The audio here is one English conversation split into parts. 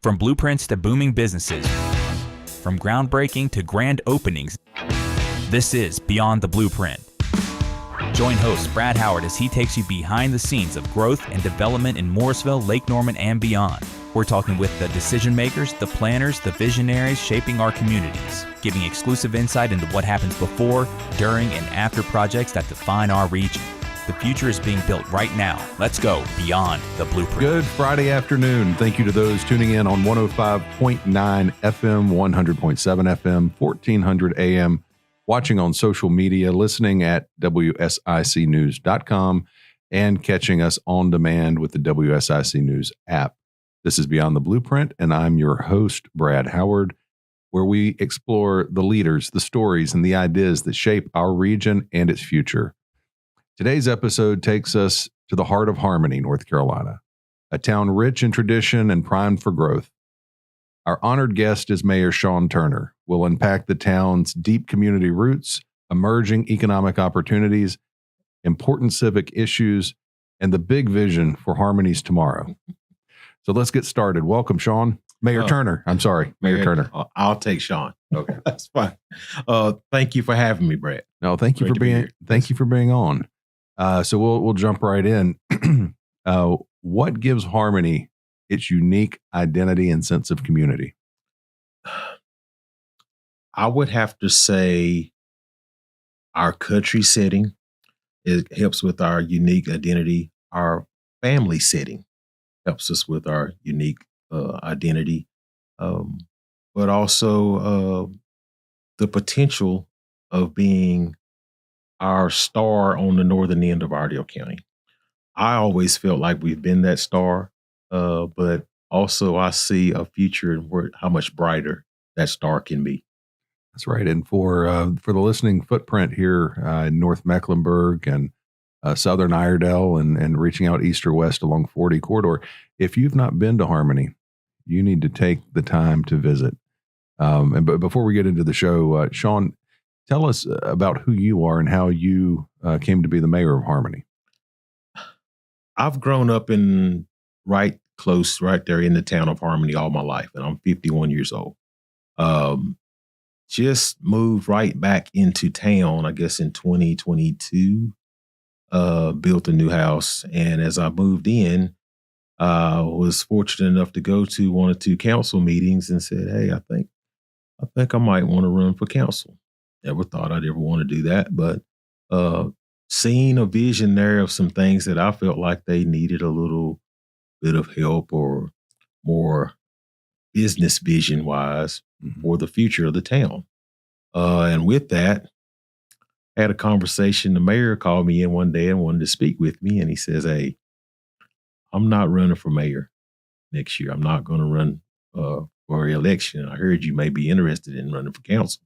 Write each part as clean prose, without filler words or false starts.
From blueprints to booming businesses, from groundbreaking to grand openings, this is Beyond the Blueprint. Join host Brad Howard as he takes you behind the scenes of growth and development in Mooresville, Lake Norman, and beyond. We're talking with the decision makers, the planners, the visionaries shaping our communities, giving exclusive insight into what happens before, during, and after projects that define our region. The future is being built right now. Let's go beyond the blueprint. Good Friday afternoon. Thank you to those tuning in on 105.9 FM, 100.7 FM, 1400 AM, watching on social media, listening at WSICnews.com, and catching us on demand with the WSIC News app. This is Beyond the Blueprint, and I'm your host, Brad Howard, where we explore the leaders, the stories, and the ideas that shape our region and its future. Today's episode takes us to the heart of Harmony, North Carolina, a town rich in tradition and primed for growth. Our honored guest is Mayor Sean Turner. We'll unpack the town's deep community roots, emerging economic opportunities, important civic issues, and the big vision for Harmony's tomorrow. So let's get started. Welcome, Sean. Mayor Turner. I'm sorry, Mayor Turner. I'll take Sean. Okay, that's fine. Thank you for having me, Brad. No, thank you for being on. So we'll jump right in. What gives Harmony its unique identity and sense of community? I would have to say our country setting. It helps with our unique identity. Our family setting helps us with our unique identity, but also the potential of being our star on the northern end of Ardell County. I always felt like we've been that star, but also I see a future in how much brighter that star can be. That's right. And for the listening footprint here in North Mecklenburg and Southern Iredell and reaching out east or west along 40 corridor, if you've not been to Harmony, you need to take the time to visit. But before we get into the show, Sean, tell us about who you are and how you came to be the mayor of Harmony. I've grown up right there in the town of Harmony all my life, and I'm 51 years old. Just moved right back into town, I guess, in 2022. Built a new house, and as I moved in, was fortunate enough to go to one or two council meetings and said, "Hey, I think I might want to run for council." Never thought I'd ever want to do that, but seeing a vision there of some things that I felt like they needed a little bit of help or more business vision wise for the future of the town. And with that, I had a conversation. The mayor called me in one day and wanted to speak with me. And he says, "Hey, I'm not running for mayor next year. I'm not going to run for election. I heard you may be interested in running for council."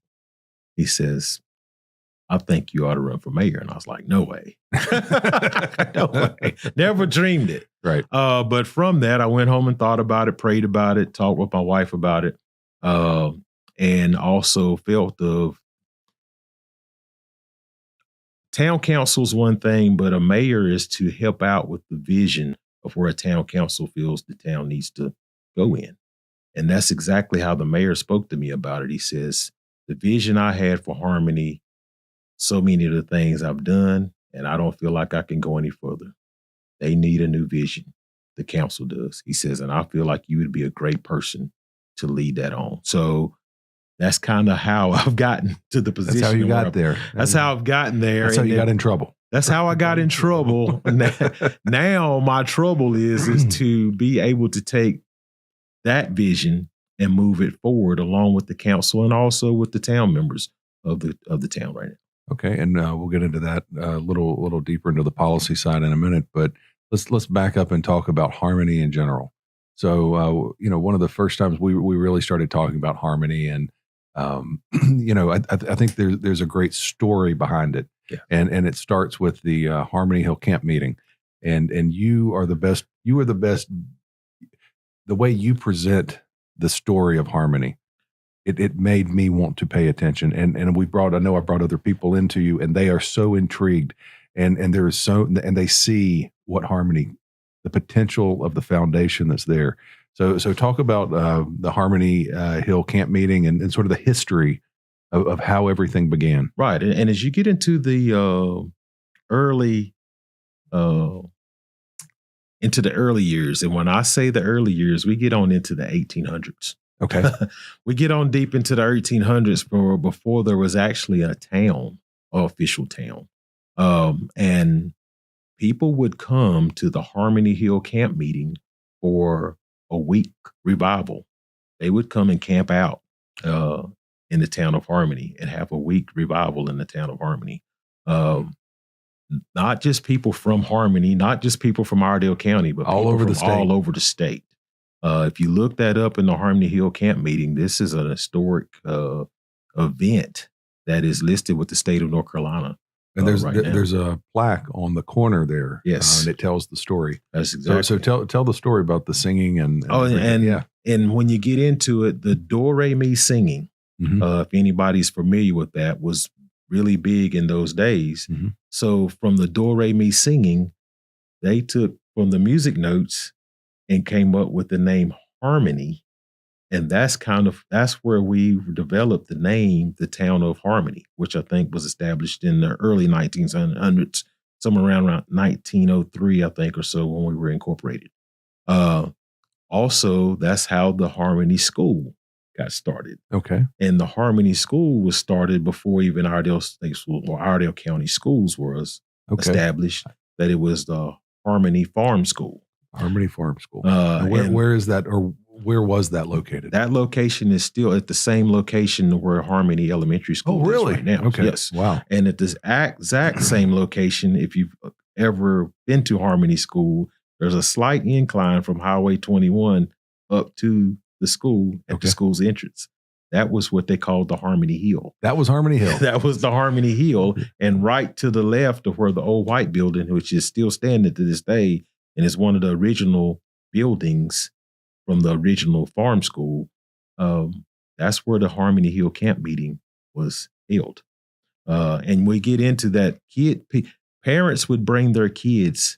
He says, "I think you ought to run for mayor." And I was like, "No way." No way. Never dreamed it. Right. But from that, I went home and thought about it, prayed about it, talked with my wife about it, and also felt of town council's one thing, but a mayor is to help out with the vision of where a town council feels the town needs to go in. And that's exactly how the mayor spoke to me about it. He says, "The vision I had for Harmony, so many of the things I've done, and I don't feel like I can go any further. They need a new vision. The council does." He says, "And I feel like you would be a great person to lead that on." So that's kind of how I've gotten to the position. That's how you got there. That's how I've gotten there. That's how you got in trouble. That's how I got in trouble. Now my trouble is to be able to take that vision and move it forward along with the council and also with the town members of the town right now. Okay, and we'll get into that a little deeper into the policy side in a minute. But let's back up and talk about Harmony in general. So one of the first times we really started talking about Harmony, and I think there's a great story behind it. Yeah. And it starts with the Harmony Hill Camp meeting, and you are the best. You are the best. The way you present the story of Harmony, it made me want to pay attention. And I brought other people into you, and they are so intrigued, and they see what Harmony, the potential of the foundation that's there. So talk about the Harmony Hill camp meeting and sort of the history of how everything began. Right. And as you get into the early years, and when I say the early years, we get on into the 1800s. Okay. We get on deep into the 1800s before there was actually a town, or official town. And people would come to the Harmony Hill camp meeting for a week revival. They would come and camp out in the town of Harmony and have a week revival in the town of Harmony. Not just people from Harmony, not just people from Iredell County, but all over the state. All over the state. If you look that up in the Harmony Hill camp meeting, this is an historic event that is listed with the state of North Carolina. And there's a plaque on the corner there. Yes, and it tells the story. That's exactly. So tell the story about the singing and and when you get into it, the Do Re Mi singing. Mm-hmm. If anybody's familiar with that, was really big in those days. Mm-hmm. So from the Do Re Mi singing, they took from the music notes and came up with the name Harmony. And that's where we developed the name, the town of Harmony, which I think was established in the early 1900s, somewhere around 1903, I think, or so, when we were incorporated. Also, that's how the Harmony School got started. Okay. And the Harmony School was started before even Iredell State School or Iredell County Schools was established, that it was the Harmony Farm School. Harmony Farm School. Where is that, or where was that located? That location is still at the same location where Harmony Elementary School is right now. Okay. Yes. Wow. And at this exact same location, if you've ever been to Harmony School, there's a slight incline from Highway 21 up to the school at the school's entrance. That was what they called the Harmony Hill. That was Harmony Hill. That was the Harmony Hill. And right to the left of where the old white building, which is still standing to this day, and is one of the original buildings from the original farm school, that's where the Harmony Hill camp meeting was held. And we get into that, parents would bring their kids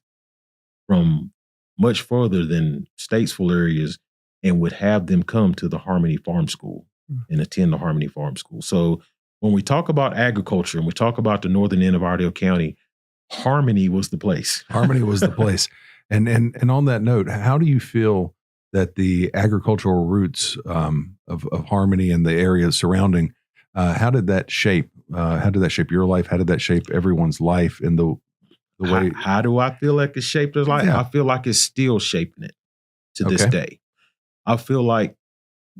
from much further than Statesville areas and would have them come to the Harmony Farm School and attend the Harmony Farm School. So when we talk about agriculture and we talk about the northern end of Iredell County, Harmony was the place. Harmony was the place. And on that note, how do you feel that the agricultural roots of Harmony and the areas surrounding, how did that shape your life? How did that shape everyone's life in the way? How do I feel like it shaped their life? Yeah. I feel like it's still shaping it to this day. I feel like,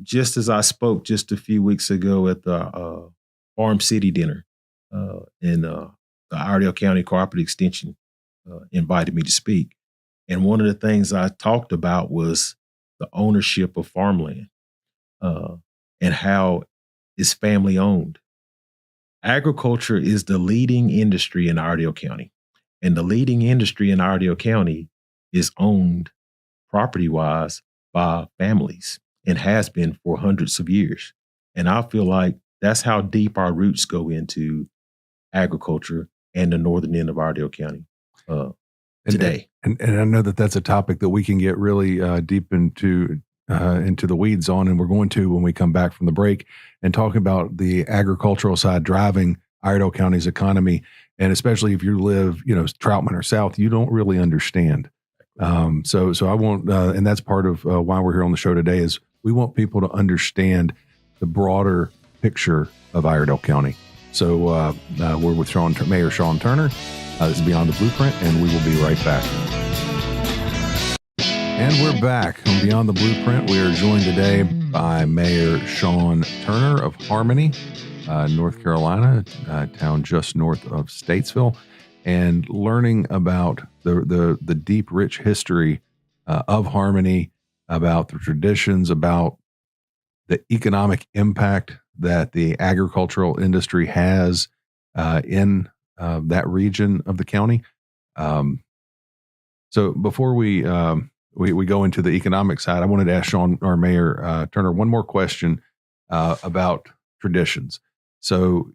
just as I spoke just a few weeks ago at the Farm City dinner, and the Iredell County Cooperative Extension invited me to speak. And one of the things I talked about was the ownership of farmland and how it's family owned. Agriculture is the leading industry in Iredell County. And the leading industry in Iredell County is owned property-wise by families and has been for hundreds of years. And I feel like that's how deep our roots go into agriculture and the northern end of Iredell County today. And I know that that's a topic that we can get really deep into the weeds on, and we're going to when we come back from the break and talk about the agricultural side driving Iredell County's economy. And especially if you live, Troutman or South, you don't really understand. So I won't, and that's part of why we're here on the show today, is we want people to understand the broader picture of Iredell County. So we're with Mayor Sean Turner. This is Beyond the Blueprint, and we will be right back. And we're back on Beyond the Blueprint. We are joined today by Mayor Sean Turner of Harmony, North Carolina, a town just north of Statesville, and learning about the deep, rich history of Harmony, about the traditions, about the economic impact that the agricultural industry has in that region of the county. So before we go into the economic side, I wanted to ask Sean, our Mayor Turner, one more question about traditions. So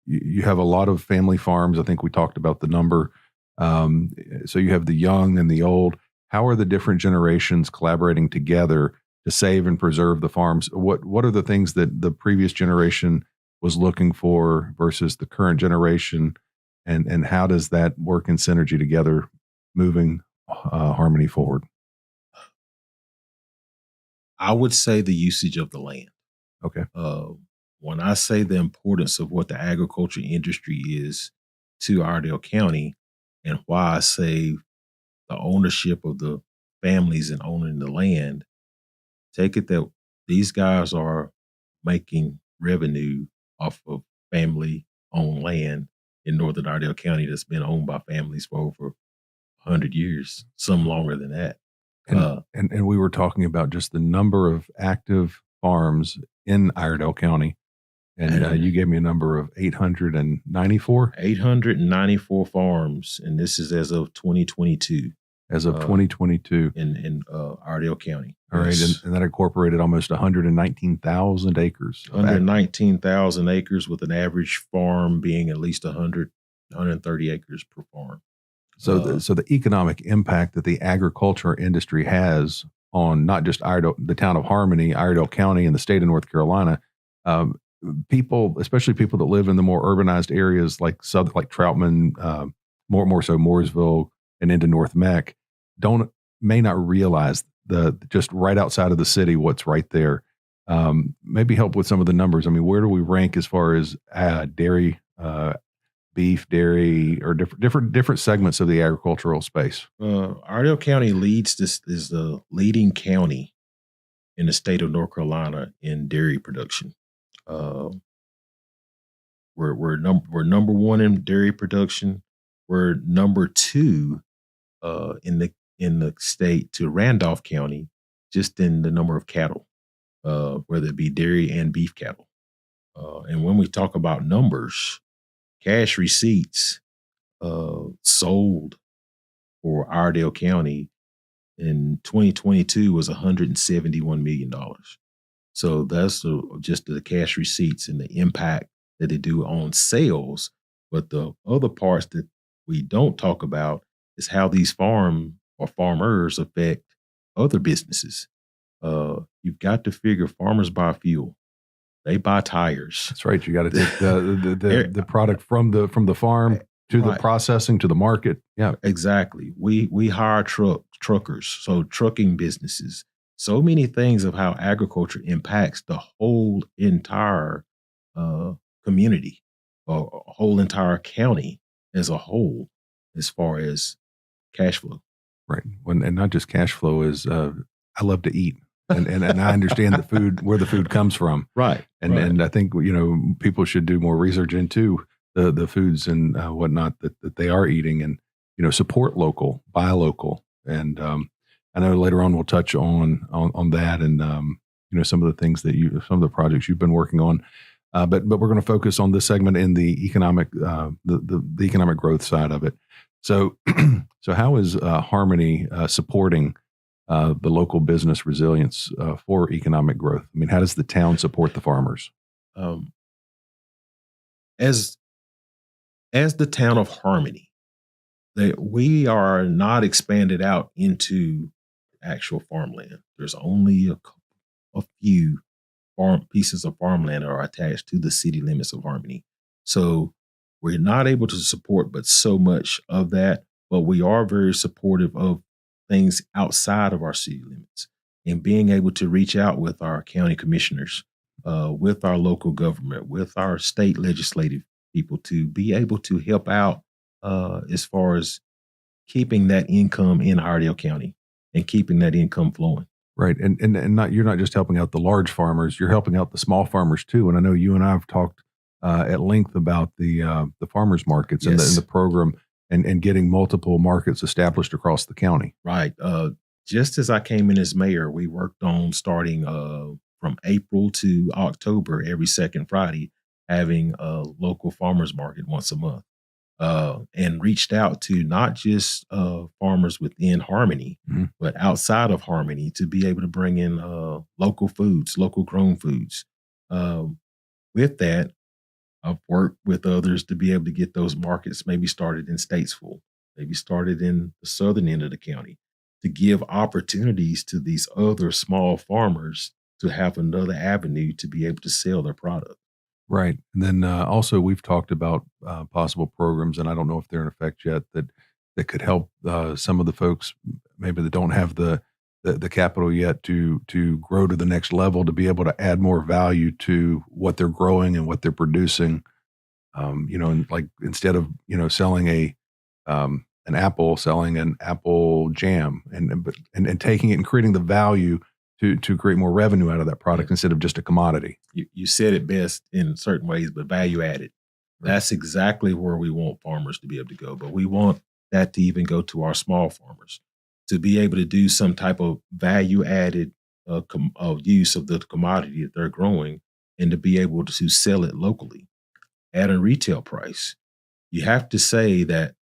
you have a lot of family farms. I think we talked about the number. So you have the young and the old. how are the different generations collaborating together to save and preserve the farms? What are the things that the previous generation was looking for versus the current generation, and how does that work in synergy together, moving Harmony forward? I would say the usage of the land. Okay. When I say the importance of what the agriculture industry is to Iredell County, and why I say the ownership of the families and owning the land, take it that these guys are making revenue off of family owned land in northern Iredell County that's been owned by families for over 100 years, some longer than that. And we were talking about just the number of active farms in Iredell County, and you gave me a number of 894. 894 farms, and this is as of 2022. As of 2022 in Iredell County. All right, and that incorporated almost 119,000 acres. 119,000 acres, with an average farm being at least 130 acres per farm. So, the economic impact that the agriculture industry has on not just Iredell, the town of Harmony, Iredell County, and the state of North Carolina, people, especially people that live in the more urbanized areas like Troutman, more so Mooresville and into North Meck, may not realize the just right outside of the city what's right there. Maybe help with some of the numbers. I mean, where do we rank as far as dairy, beef, dairy, or different segments of the agricultural space? Iredell County is the leading county in the state of North Carolina in dairy production. We're number one in dairy production. We're number two in the state to Randolph County, just in the number of cattle, whether it be dairy and beef cattle. And when we talk about numbers, cash receipts sold for Iredell County in 2022 was $171 million. So that's just the cash receipts and the impact that they do on sales. But the other parts that we don't talk about is how these farmers affect other businesses. You've got to figure farmers buy fuel. They buy tires. That's right. You got to take the product from the farm to the processing to the market. Yeah, exactly. We hire truckers, so trucking businesses. So many things of how agriculture impacts the whole entire community, or whole entire county as a whole, as far as cash flow. Right. And not just cash flow is, I love to eat. And I understand where the food comes from. Right. And I think, people should do more research into the foods and whatnot that they are eating, and, support local, buy local. And I know later on we'll touch on that, and, some of the things some of the projects you've been working on. But we're going to focus on this segment in the economic, the economic growth side of it. So, how is Harmony supporting the local business resilience for economic growth? I mean, how does the town support the farmers? As the town of Harmony, we are not expanded out into actual farmland. There's only a few pieces of farmland that are attached to the city limits of Harmony. So we're not able to support but so much of that, but we are very supportive of things outside of our city limits, and being able to reach out with our county commissioners, with our local government, with our state legislative people, to be able to help out as far as keeping that income in Iredell County and keeping that income flowing. Right. And you're not just helping out the large farmers, you're helping out the small farmers too. And I know you and I have talked at length about the farmers markets. Yes. and the program, and getting multiple markets established across the county. Right. Just as I came in as mayor, we worked on starting from April to October, every second Friday, having a local farmers market once a month, and reached out to not just farmers within Harmony, mm-hmm. but outside of Harmony, to be able to bring in local foods, local grown foods. With that, I've worked with others to be able to get those markets maybe started in Statesville, maybe started in the southern end of the county, to give opportunities to these other small farmers to have another avenue to be able to sell their product. Right. And then also we've talked about possible programs, and I don't know if they're in effect yet, that could help some of the folks maybe that don't have the capital yet to grow to the next level, to be able to add more value to what they're growing and what they're producing. And like instead of selling an apple, selling an apple jam, and taking it and creating the value to create more revenue out of that product instead of just a commodity. You said it best in certain ways, but value added. Right. That's exactly where we want farmers to be able to go. But we want that to even go to our small farmers, to be able to do some type of value added use of the commodity that they're growing, and to be able to sell it locally at a retail price. You have to say that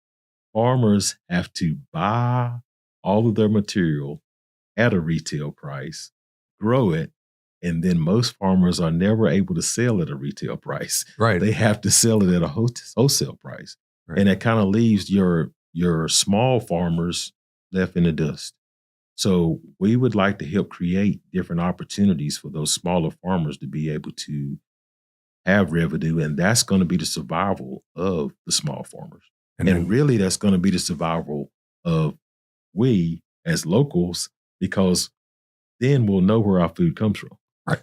farmers have to buy all of their material at a retail price, grow it, and then most farmers are never able to sell at a retail price. Right. They have to sell it at a wholesale price. Right. And it kind of leaves your small farmers left in the dust. So we would like to help create different opportunities for those smaller farmers to be able to have revenue, and that's going to be the survival of the small farmers. And really, that's going to be the survival of we as locals, because then we'll know where our food comes from. Right.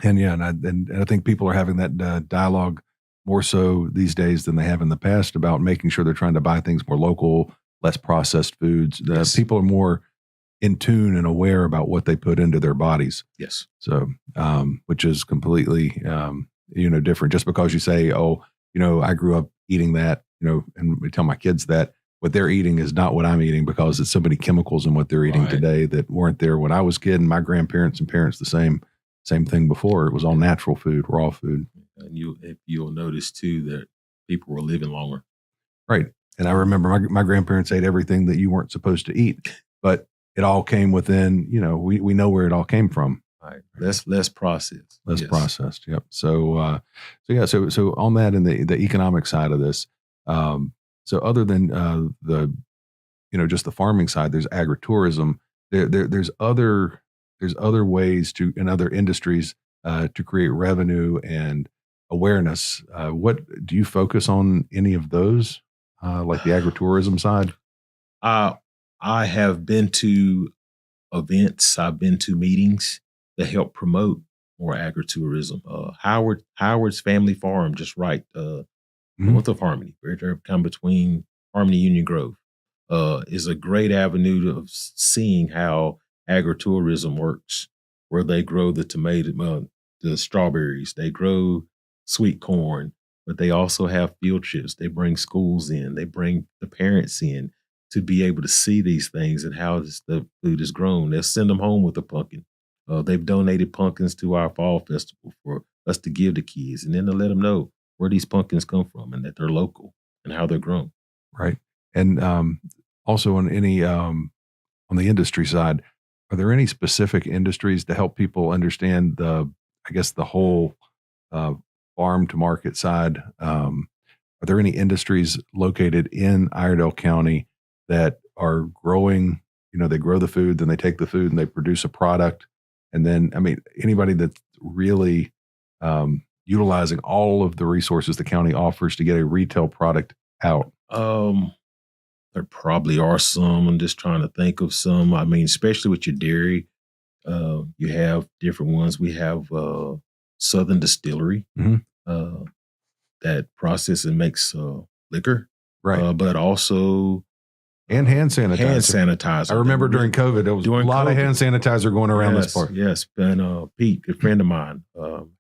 And I think people are having that dialogue more so these days than they have in the past about making sure they're trying to buy things more local, less processed foods. Yes. People are more in tune and aware about what they put into their bodies. Yes. So, which is completely, different. Just because you say, oh, I grew up eating that, and we tell my kids that what they're eating is not what I'm eating, because it's so many chemicals in what they're eating today that weren't there when I was a kid, and my grandparents and parents, the same thing before. It was all natural food, raw food. And you'll notice too that people were living longer. Right. And I remember my grandparents ate everything that you weren't supposed to eat, but it all came within, we know where it all came from. Right. Less processed. Less processed. Yep. So on that, and the economic side of this, so other than just the farming side, there's agritourism. There's other ways in other industries to create revenue and awareness. What do you focus on? Any of those, like the agritourism side? I have been to events. I've been to meetings that help promote more agritourism. Howard's Family Farm, just right north of Harmony, right there, kind of between Harmony and Union Grove, is a great avenue of seeing how agritourism works, where they grow the tomato, the strawberries, they grow sweet corn, but they also have field trips. They bring schools in, they bring the parents in to be able to see these things and how the food is grown. They'll send them home with a pumpkin. They've donated pumpkins to our fall festival for us to give to kids, and then to let them know where these pumpkins come from and that they're local and how they're grown. Right. And also on the industry side, are there any specific industries to help people understand the whole farm to market side? Are there any industries located in Iredell County that are growing? They grow the food, then they take the food and they produce a product. And then, anybody that's really utilizing all of the resources the county offers to get a retail product out? There probably are some. I'm just trying to think of some. Especially with your dairy, you have different ones. We have Southern Distillery that processes and makes liquor, right? But also and hand sanitizer. Hand sanitizer. I remember during COVID, there was a lot of hand sanitizer going around this part. Yes, and Pete, a friend of mine,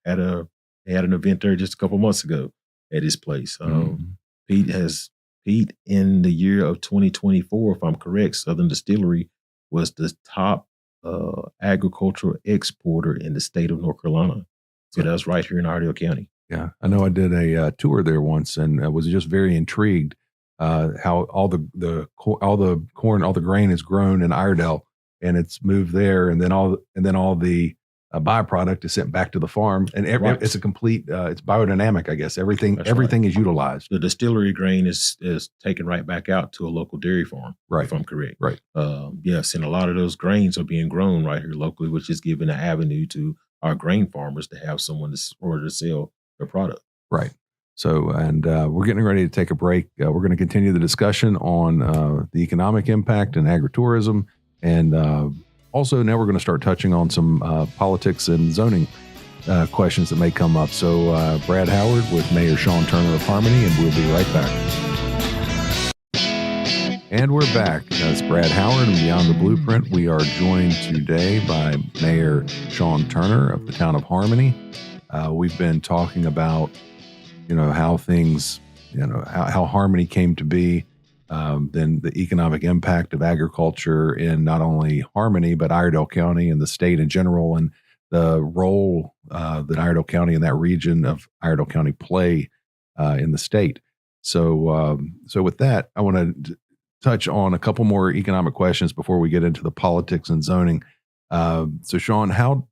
had an event there just a couple months ago at his place. Pete, in the year of 2024, if I'm correct, Southern Distillery was the top agricultural exporter in the state of North Carolina. So that's right here in Iredell County. Yeah, I know. I did a tour there once, and I was just very intrigued how all the corn, all the grain is grown in Iredell, and it's moved there, and then all the byproduct is sent back to the farm, and Right. it's a complete. It's biodynamic, I guess. Everything That's everything is utilized. The distillery grain is taken right back out to a local dairy farm, Right. if I'm correct. Right. Yes, and a lot of those grains are being grown right here locally, which is giving an avenue to our grain farmers to have someone to sell their product. Right. So, and we're getting ready to take a break. We're going to continue the discussion on the economic impact and agritourism. And also now we're going to start touching on some politics and zoning questions that may come up. So Brad Howard with Mayor Sean Turner of Harmony, and we'll be right back. And we're back. That's Brad Howard and Beyond the Blueprint. We are joined today by Mayor Sean Turner of the town of Harmony. We've been talking about how things, how Harmony came to be, then the economic impact of agriculture in not only Harmony, but Iredell County and the state in general, and the role that Iredell County and that region of Iredell County play in the state. So with that, I want to touch on a couple more economic questions before we get into the politics and zoning. So Sean, how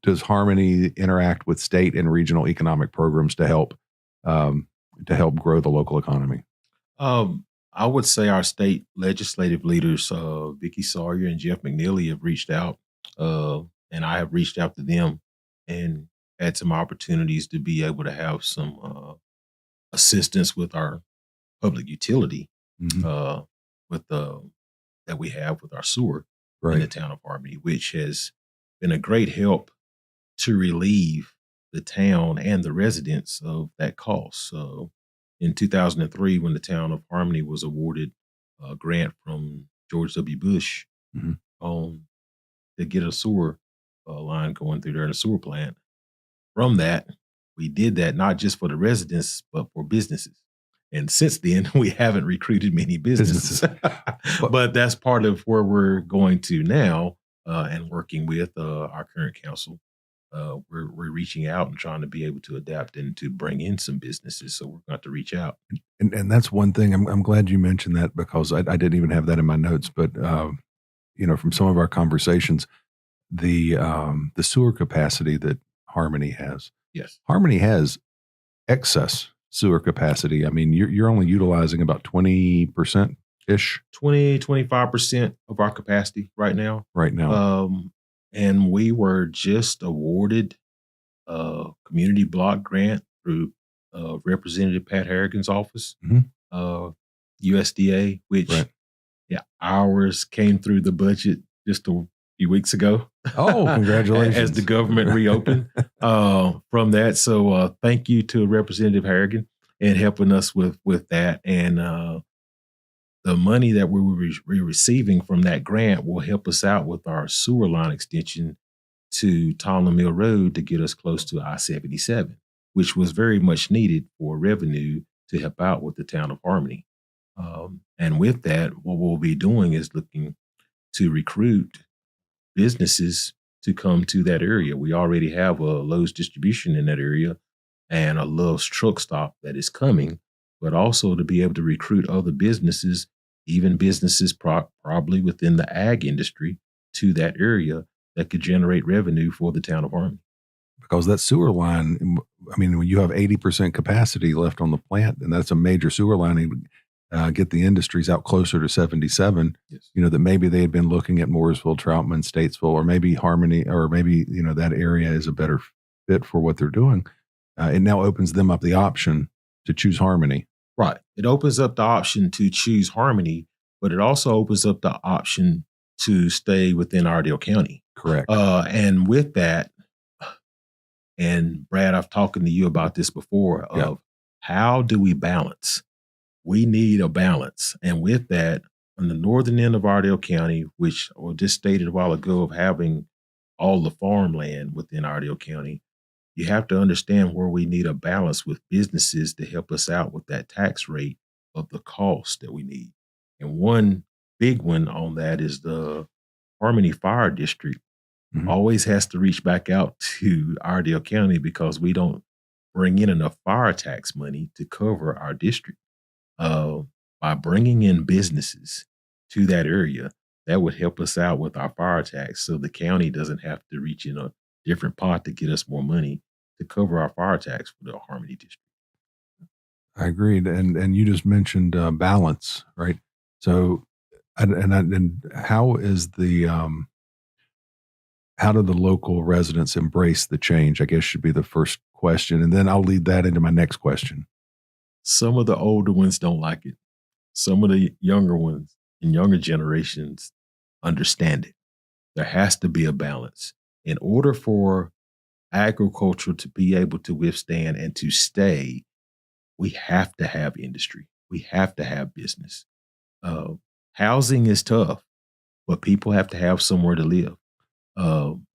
does Harmony interact with state and regional economic programs to help grow the local economy? I would say our state legislative leaders, Vicky Sawyer and Jeff McNeely, have reached out, and I have reached out to them and had some opportunities to be able to have some assistance with our public utility, that we have with our sewer in the town of Harmony, which has been a great help to relieve the town and the residents of that cost. So in 2003, when the town of Harmony was awarded a grant from George W. Bush to get a sewer line going through there in a sewer plant, from that, we did that not just for the residents, but for businesses. And since then, we haven't recruited many businesses. But that's part of where we're going to now, and working with our current council. We're reaching out and trying to be able to adapt and to bring in some businesses. So we're going to reach out. And that's one thing. I'm glad you mentioned that, because I didn't even have that in my notes. But from some of our conversations, the sewer capacity that Harmony has. Yes, Harmony has excess sewer capacity. I mean, you're only utilizing about 20% ish, 25% of our capacity right now. And we were just awarded a community block grant through Representative Pat Harrigan's office, USDA, which ours came through the budget just a few weeks ago. Oh, congratulations. As the government reopened from that. So thank you to Representative Harrigan and helping us with that. And the money that we're receiving from that grant will help us out with our sewer line extension to Tomlin Mill Road to get us close to I-77, which was very much needed for revenue to help out with the town of Harmony. And with that, what we'll be doing is looking to recruit businesses to come to that area. We already have a Lowe's distribution in that area and a Love's truck stop that is coming, but also to be able to recruit other businesses, even businesses probably within the ag industry, to that area that could generate revenue for the town of Harmony. Because that sewer line, I mean, when you have 80% capacity left on the plant, and that's a major sewer line, get the industries out closer to 77, Yes. That maybe they had been looking at Mooresville, Troutman, Statesville, or maybe Harmony, or maybe, that area is a better fit for what they're doing. It now opens them up the option to choose Harmony. Right. It opens up the option to choose Harmony, but it also opens up the option to stay within Iredell County. Correct. And with that, and Brad, I've talked to you about this before, of how do we balance? We need a balance. And with that, on the northern end of Iredell County, which I just stated a while ago, of having all the farmland within Iredell County, you have to understand where we need a balance with businesses to help us out with that tax rate of the cost that we need. And one big one on that is the Harmony Fire District always has to reach back out to Iredell County because we don't bring in enough fire tax money to cover our district. By bringing in businesses to that area, that would help us out with our fire tax, so the county doesn't have to reach in a different pot to get us more money to cover our fire tax for the Harmony district. I agreed, and you just mentioned balance, right? So, and how is the how do the local residents embrace the change? I guess should be the first question, and then I'll lead that into my next question. Some of the older ones don't like it. Some of the younger ones and younger generations understand it. There has to be a balance. In order for agriculture to be able to withstand and to stay, we have to have industry. We have to have business. Housing is tough, but people have to have somewhere to live.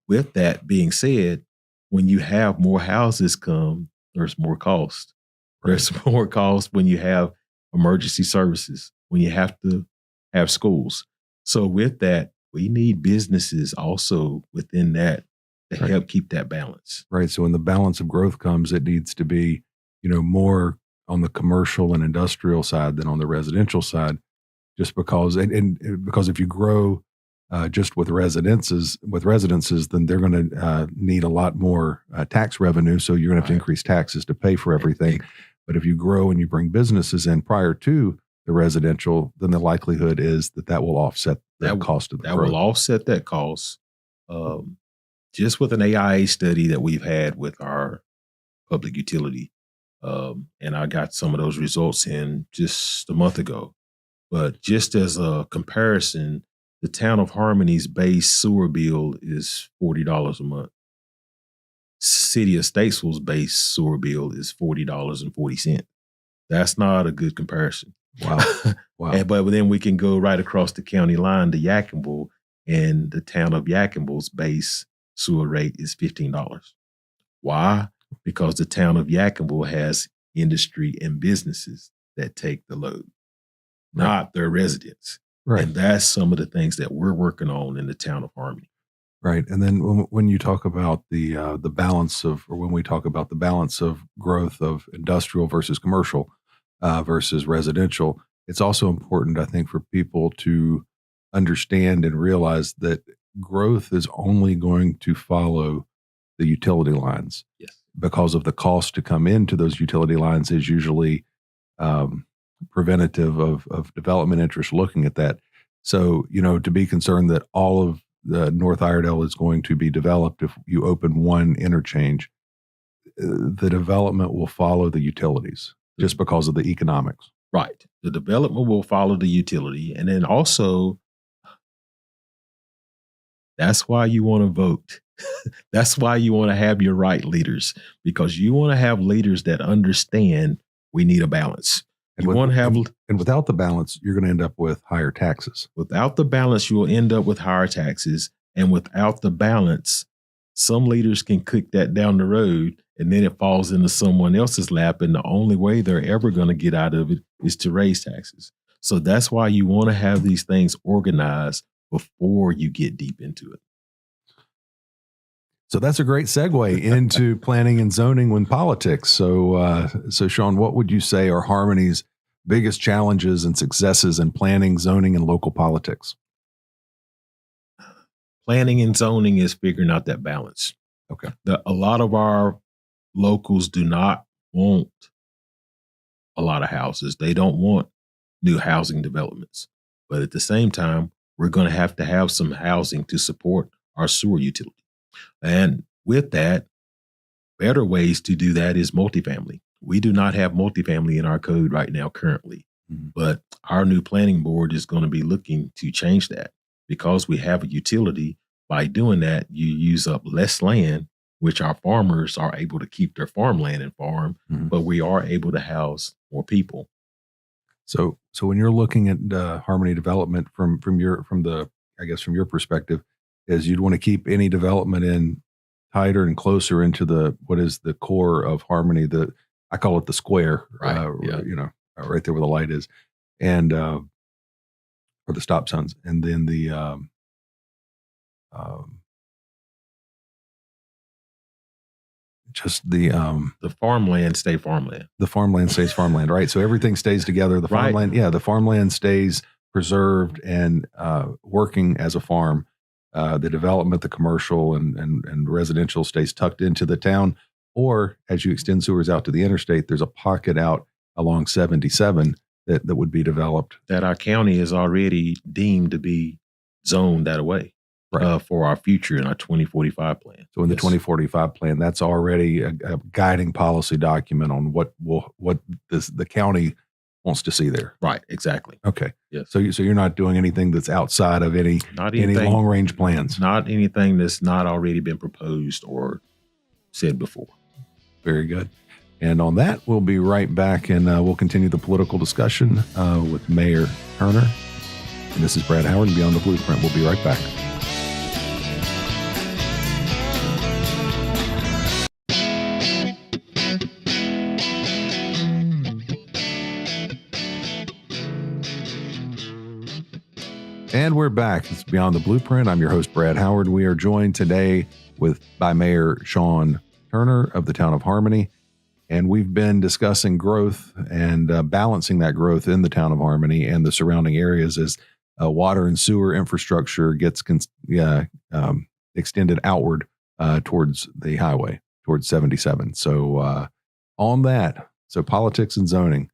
With that being said, when you have more houses come, there's more cost. There's more cost when you have emergency services, when you have to have schools. So with that, we need businesses also within that to help keep that balance. Right. So when the balance of growth comes, it needs to be, more on the commercial and industrial side than on the residential side, just because, and because if you grow just with residences, then they're going to need a lot more tax revenue. So you're going to have to increase taxes to pay for everything. But if you grow and you bring businesses in prior to the residential, then the likelihood is that will offset the cost of the growth. That will offset that cost. Just with an AIA study that we've had with our public utility, and I got some of those results in just a month ago. But just as a comparison, the town of Harmony's base sewer bill is $40 a month. City of Statesville's base sewer bill is $40.40. That's not a good comparison. Wow. But then we can go right across the county line to Yadkinville, and the town of Yadkinville's base sewer rate is $15. Why? Because the town of Yadkinville has industry and businesses that take the load, not their residents. Right. And that's some of the things that we're working on in the town of Harmony. Right. And then when you talk about the balance of, or when we talk about the balance of growth of industrial versus commercial versus residential, it's also important, I think, for people to understand and realize that growth is only going to follow the utility lines. Yes. Because of the cost to come into those utility lines is usually preventative of development interest looking at that. So, to be concerned that all of the North Iredell is going to be developed if you open one interchange, the development will follow the utilities just because of the economics. Right. The development will follow the utility. And then also, that's why you want to vote. That's why you want to have your right leaders, because you want to have leaders that understand we need a balance. And without the balance, you're going to end up with higher taxes. Without the balance, you will end up with higher taxes. And without the balance, some leaders can kick that down the road, and then it falls into someone else's lap. And the only way they're ever going to get out of it is to raise taxes. So that's why you want to have these things organized before you get deep into it. So that's a great segue into planning and zoning when politics. So Sean, what would you say are Harmony's biggest challenges and successes in planning, zoning, and local politics? Planning and zoning is figuring out that balance. Okay. A lot of our locals do not want a lot of houses. They don't want new housing developments. But at the same time, we're going to have some housing to support our sewer utility. And with that, better ways to do that is multifamily. We do not have multifamily in our code right now currently, but our new planning board is going to be looking to change that, because we have a utility. By doing that, you use up less land, which our farmers are able to keep their farmland and farm, but we are able to house more people. So when you're looking at Harmony development from your perspective, is you'd want to keep any development in tighter and closer into what is the core of Harmony. I call it the square, right there where the light is, and or the stop signs, and then the farmland stay farmland. The farmland stays farmland, right? So everything stays together. The farmland, the farmland stays preserved and working as a farm, the development, the commercial and residential stays tucked into the town, or as you extend sewers out to the interstate, there's a pocket out along 77 that would be developed. That our county is already deemed to be zoned that way. Right. For our future in our 2045 plan. So in the 2045 plan, that's already a guiding policy document on what the county wants to see there. Right, exactly. Okay. Yes. So you're not doing anything that's outside of any long range plans. Not anything that's not already been proposed or said before. Very good. And on that, we'll be right back, and we'll continue the political discussion with Mayor Turner. And this is Brad Howard and Beyond the Blueprint. We'll be right back. And we're back. It's Beyond the Blueprint. I'm your host, Brad Howard. We are joined today by Mayor Sean Turner of the town of Harmony. And we've been discussing growth and balancing that growth in the town of Harmony and the surrounding areas as water and sewer infrastructure gets extended outward towards the highway, towards 77. So on that, so politics and zoning.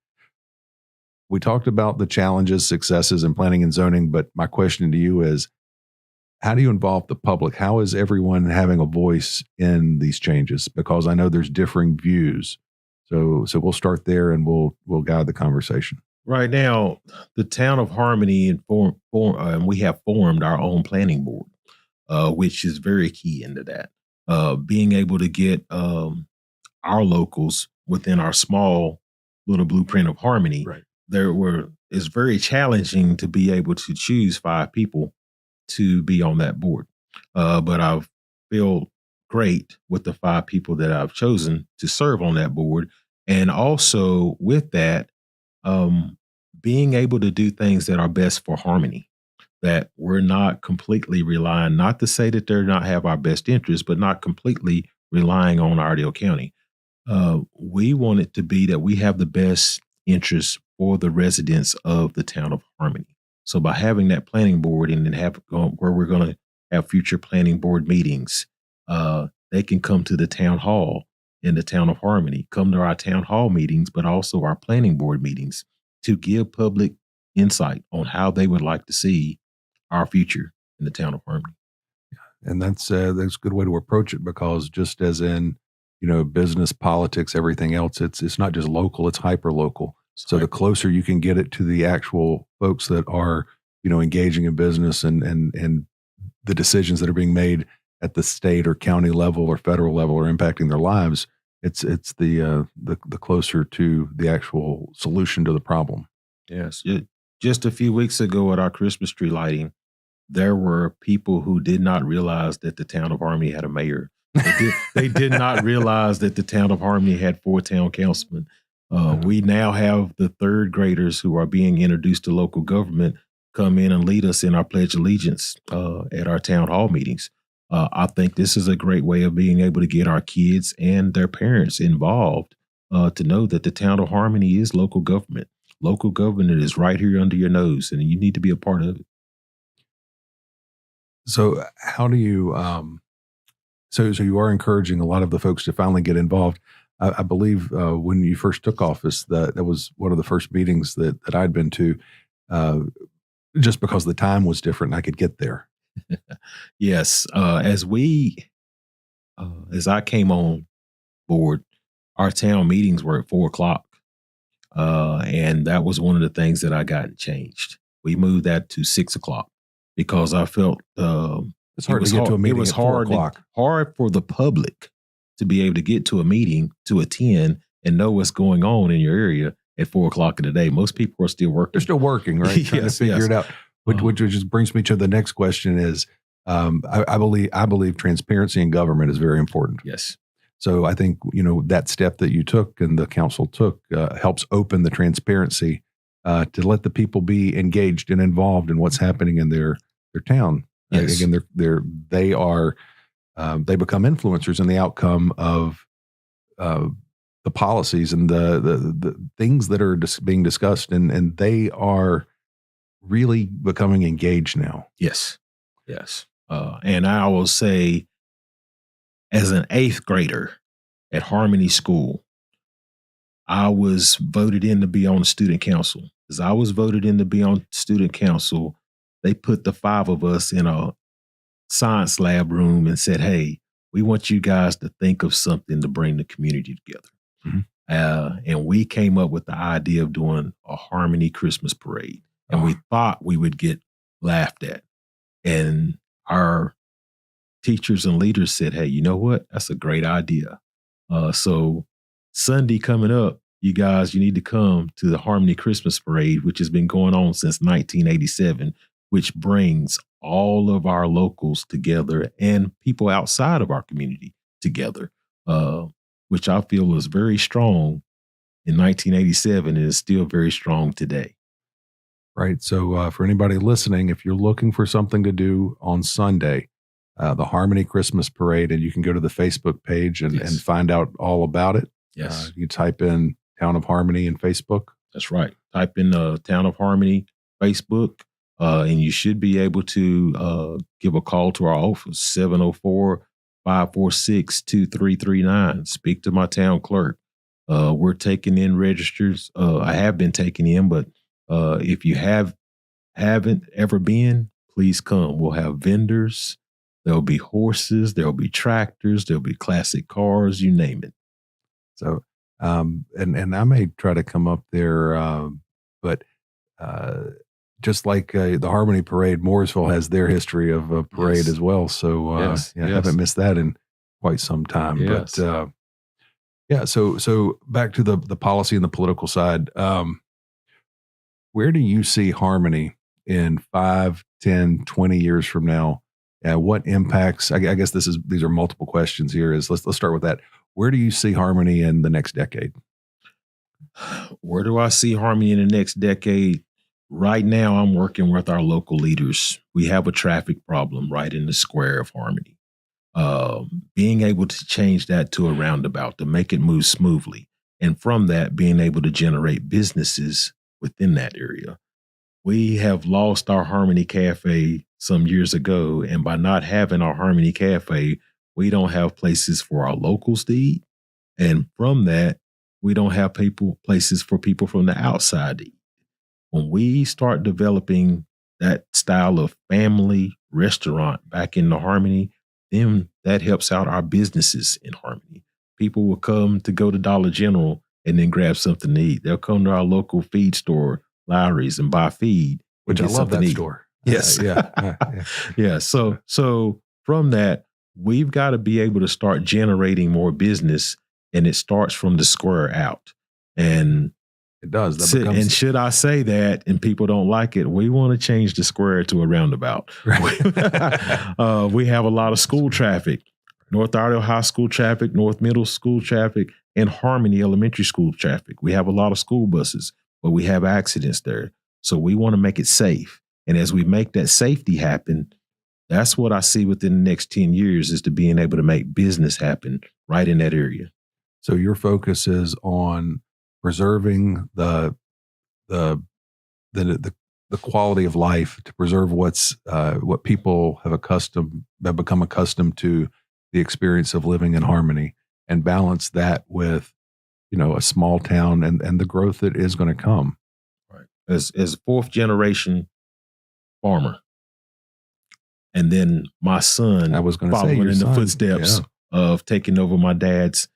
We talked about the challenges, successes in planning and zoning, but my question to you is, how do you involve the public? How is everyone having a voice in these changes? Because I know there's differing views. So we'll start there and we'll guide the conversation. Right now, the town of Harmony and we have formed our own planning board, which is very key into that. Being able to get our locals within our small little blueprint of Harmony. Right. It's very challenging to be able to choose 5 people to be on that board. But I feel great with the 5 people that I've chosen to serve on that board. And also with that, being able to do things that are best for Harmony, that we're not completely relying, not to say that they're not have our best interests, but not completely relying on Iredell County. We want it to be that we have the best interests for the residents of the town of Harmony. So by having that planning board and then where we're going to have future planning board meetings, they can come to the town hall in the town of Harmony, come to our town hall meetings, but also our planning board meetings to give public insight on how they would like to see our future in the town of Harmony. And that's a good way to approach it, because just as in, business, politics, everything else, it's not just local, it's hyper local. So the closer you can get it to the actual folks that are, engaging in business and the decisions that are being made at the state or county level or federal level are impacting their lives, it's the closer to the actual solution to the problem. Yes. Just a few weeks ago at our Christmas tree lighting, there were people who did not realize that the town of Harmony had a mayor. They did not realize that the town of Harmony had 4 town councilmen. We now have the 3rd graders who are being introduced to local government come in and lead us in our Pledge of Allegiance at our town hall meetings. I think this is a great way of being able to get our kids and their parents involved to know that the town of Harmony is local government. Local government is right here under your nose, and you need to be a part of it. So how do you, so you are encouraging a lot of the folks to finally get involved. I believe when you first took office, that was one of the first meetings that I'd been to, just because the time was different and I could get there. Yes. As I came on board, our town meetings were at 4:00. And that was one of the things that I got changed. We moved that to 6:00 because I felt it's hard to get to a meeting. It was at 4 o'clock. hard for the public to be able to get to a meeting, to attend, and know what's going on in your area at 4:00 in the day. Most people are still working. They're still working, right? Trying to figure it out. Which just brings me to the next question is, I believe transparency in government is very important. Yes. So I think, that step that you took and the council took helps open the transparency to let the people be engaged and involved in what's happening in their town. Yes. Again, they become influencers in the outcome of the policies and the things that are being discussed, and they are really becoming engaged now. Yes. And I will say, as an 8th grader at Harmony School, I was voted in to be on the student council. As I was voted in to be on student council, they put the 5 of us in a science lab room and said, hey, we want you guys to think of something to bring the community together. Mhm. And we came up with the idea of doing a Harmony Christmas parade. And we thought we would get laughed at. And our teachers and leaders said, hey, you know what? That's a great idea. So Sunday coming up, you guys, you need to come to the Harmony Christmas Parade, which has been going on since 1987, which brings all of our locals together and people outside of our community together, which I feel is very strong in 1987 and is still very strong today. Right. So for anybody listening, if you're looking for something to do on Sunday, the Harmony Christmas Parade, and you can go to the Facebook page and find out all about it. Yes. You type in Town of Harmony in Facebook. That's right. Type in Town of Harmony Facebook, and you should be able to give a call to our office, 704-546-2339. Speak to my town clerk. We're taking in registers. I have been taking in, but if you haven't ever been, please come. We'll have vendors. There'll be horses. There'll be tractors. There'll be classic cars. You name it. So, and I may try to come up there, but just like the Harmony Parade, Mooresville has their history of a parade as well. So, I haven't missed that in quite some time. Yes. But so back to the policy and the political side. Where do you see Harmony in 5, 10, 20 years from now? What impacts? I guess these are multiple questions here. Let's start with that. Where do you see Harmony in the next decade? Where do I see Harmony in the next decade? Right now, I'm working with our local leaders. We have a traffic problem right in the square of Harmony. Being able to change that to a roundabout to make it move smoothly. And from that, being able to generate businesses within that area. We have lost our Harmony Cafe some years ago. And by not having our Harmony Cafe, we don't have places for our locals to eat. And from that, we don't have places for people from the outside to eat. When we start developing that style of family restaurant back into Harmony, then that helps out our businesses in Harmony. People will come to go to Dollar General and then grab something to eat. They'll come to our local feed store, Lowry's, and buy feed. Which I love that store. Yes. Yeah. So from that, we've got to be able to start generating more business, and it starts from the square out. And it does. And should I say that and people don't like it, we want to change the square to a roundabout. Right. We have a lot of school traffic, North Iredell High School traffic, North Middle School traffic, and Harmony Elementary School traffic. We have a lot of school buses, but we have accidents there. So we want to make it safe. And as we make that safety happen, that's what I see within the next 10 years is to being able to make business happen right in that area. So your focus is on preserving the quality of life, to preserve what people have become accustomed to, the experience of living in Harmony, and balance that with, a small town and the growth that is going to come. Right. As a 4th generation farmer, and then my son, I was going to say, following in the footsteps of taking over my dad's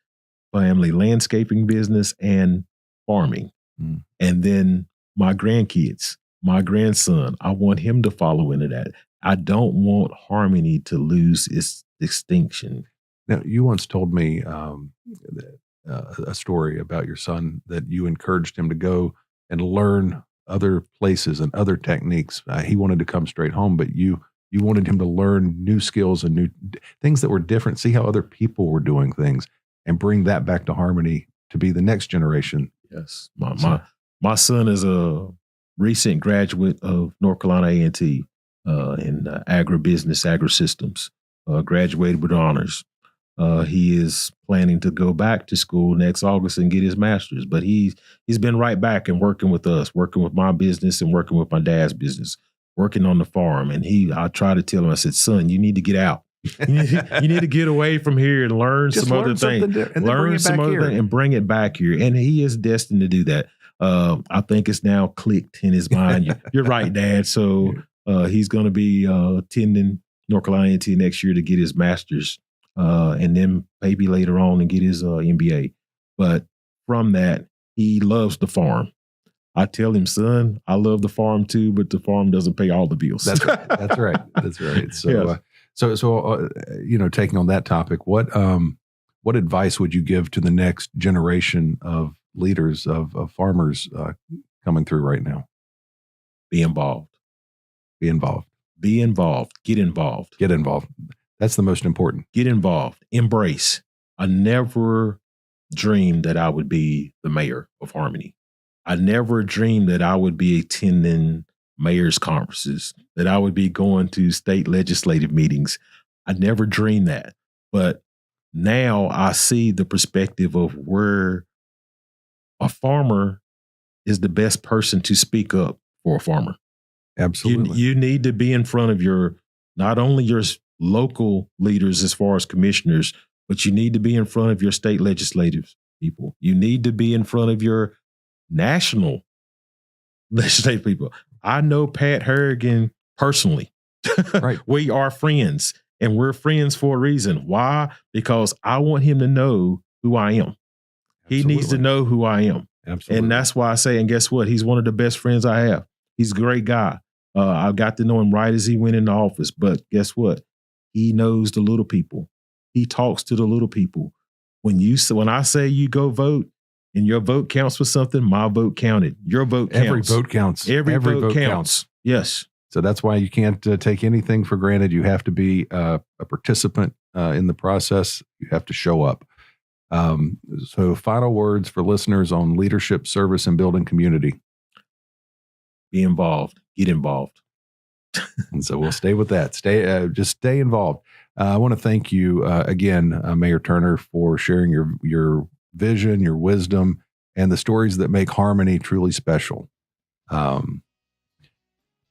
family landscaping business and farming. And then my grandkids, my grandson, I want him to follow into that. I don't want Harmony to lose its distinction. Now, you once told me a story about your son that you encouraged him to go and learn other places and other techniques. He wanted to come straight home, but you wanted him to learn new skills and new things that were different, see how other people were doing things, and bring that back to Harmony to be the next generation. Yes. My son is a recent graduate of North Carolina A&T in agribusiness, agrisystems, graduated with honors. He is planning to go back to school next August and get his master's. But he's been right back and working with us, working with my business and working with my dad's business, working on the farm. And I tried to tell him, I said, son, you need to get out. You need to get away from here and learn some other things. Learn some other things and bring it back here. And he is destined to do that. I think it's now clicked in his mind. You're right, Dad. So he's going to be attending North Carolina A&T next year to get his master's. And then maybe later on and get his MBA. But from that, he loves the farm. I tell him, son, I love the farm too, but the farm doesn't pay all the bills. That's right. That's right. That's right. So, yes. Taking on that topic, what advice would you give to the next generation of leaders, of farmers coming through right now? Be involved. Be involved. Be involved. Get involved. Get involved. That's the most important. Get involved. Embrace. I never dreamed that I would be the mayor of Harmony. I never dreamed that I would be attending mayor's conferences, that I would be going to state legislative meetings. I never dreamed that. But now I see the perspective of where a farmer is the best person to speak up for a farmer. Absolutely. You need to be in front of not only your local leaders as far as commissioners, but you need to be in front of your state legislative people. You need to be in front of your national legislative people. I know Pat Harrigan personally. Right. We are friends, and we're friends for a reason. Why? Because I want him to know who I am. Absolutely. He needs to know who I am. Absolutely. And that's why I say, and guess what? He's one of the best friends I have. He's a great guy. I got to know him right as he went into office, but guess what? He knows the little people. He talks to the little people. When I say you go vote and your vote counts for something, my vote counted. Your vote counts. Every vote counts. Every vote counts. Yes. So that's why you can't take anything for granted. You have to be a participant in the process. You have to show up. So final words for listeners on leadership, service, and building community. Be involved. Get involved. And so we'll stay with that. Just stay involved. I want to thank you again, Mayor Turner, for sharing your vision, your wisdom, and the stories that make Harmony truly special.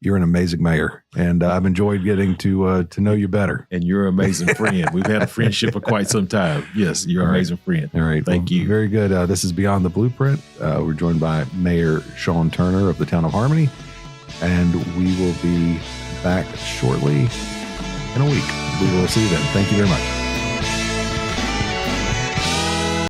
You're an amazing mayor, and I've enjoyed getting to know you better. And you're an amazing friend. We've had a friendship for quite some time. Yes, you're an amazing friend. All right. Thank you. Very good. This is Beyond the Blueprint. We're joined by Mayor Sean Turner of the town of Harmony, and we will be back shortly in a week. We will see you then. Thank you very much.